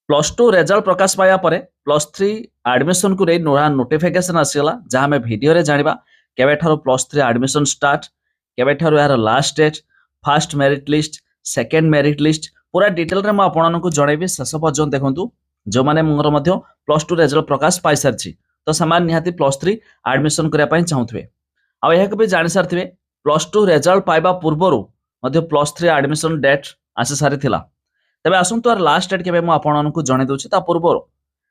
Plus two result प्रकाश पाया पर plus three admission को नूआ नोटिफिकेशन आसीगला जहाँ आम भिडियो जाना केवे प्लस थ्री एडमिशन स्टार्ट केवे यार last date first merit list second merit list पूरा डिटेल रे आपको जनइबी शेष पर्यटन देखूँ जो मैंने मोर प्लस टू रेजल्ट प्रकाश पाई सारी तो से निहाती प्लस थ्री एडमिशन करने चाहूथे आउ भी जानी सारी प्लस टू रेजल्ट पाइबा पूर्वर प्लस थ्री एडमिशन डेट आसी सारी तेज आसतु यार लास्ट डेट के आपको जन दूसरी पूर्व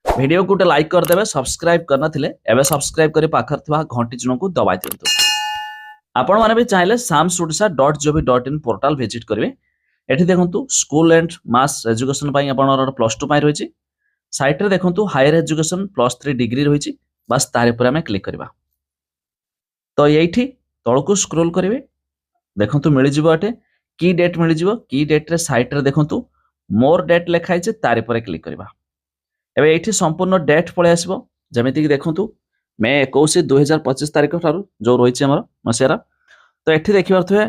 वीडियो को लाइक करदे सब्सक्राइब करना एवं सब्सक्राइब कर पाखर घंटी चिन्ह को दबाई दिंतु आपण मैंने भी चाहिए samsudisa.gov.in पोर्टाल विजिट करेंगे एठी देखंतु स्कूल एंड मास एजुकेशन पाई आपनर प्लस टू पाई रही साइट रे देखंतु higher education plus three degree रही बस तारे पर आम क्लिक करवा तो यही तलकू स्क्रोल करेंगे देखंतु मिल जिवो एटे की डेट मिल जिवो की डेट रे साइट रे देखंतु मोर डेट लिखाई तारे पर क्लिक करवा एबे एठी संपूर्ण डेट पळे आसीबो जेमिति कि देखंतु मे 21 2025 तारिख ठारू जो रही हमर मसियारा तो एठी देखिबार थवे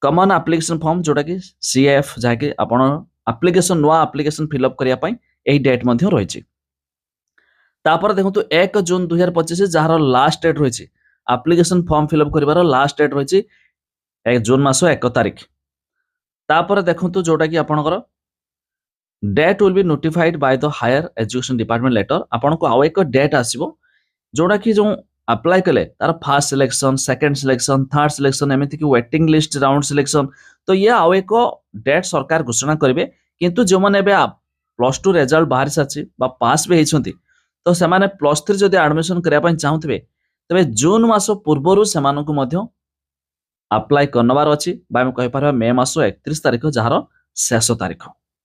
कॉमन एप्लिकेशन फॉर्म जोटा कि सीएफ जाके आपण एप्लिकेशन नुआ एप्लिकेशन फिलअप करिया पई एही डेट मध्ये रही तापर देखंतु 1 जून 2025 जार लास्ट डेट रही एप्लिकेशन फॉर्म फिलअप करिवार लास्ट डेट रही 1 जून मास 1 तारिख तापर देखंतु जोटा कि आपणकर date will be notified by the higher education department letter आपन को आउ एक डेट आसीबो जोड़ा कि जो अप्लाई कले तार first selection second selection third selection एमिति कि वेटिंग लिस्ट राउंड सिलेक्शन तो ये आउ एक डेट सरकार घोषणा करेंगे किंतु जो माने बे प्लस टू रिजल्ट बाहर साची बा पास भी होइछंती तो से माने प्लस थ्री जदि एडमिशन करिया पय चाहूथबे तबे जून मास पूर्वरु से मानकु मध्य अप्लाई करनबार अछि बा हम कहि पारबा मे मास 31 तारिख जहार शेष तारिख।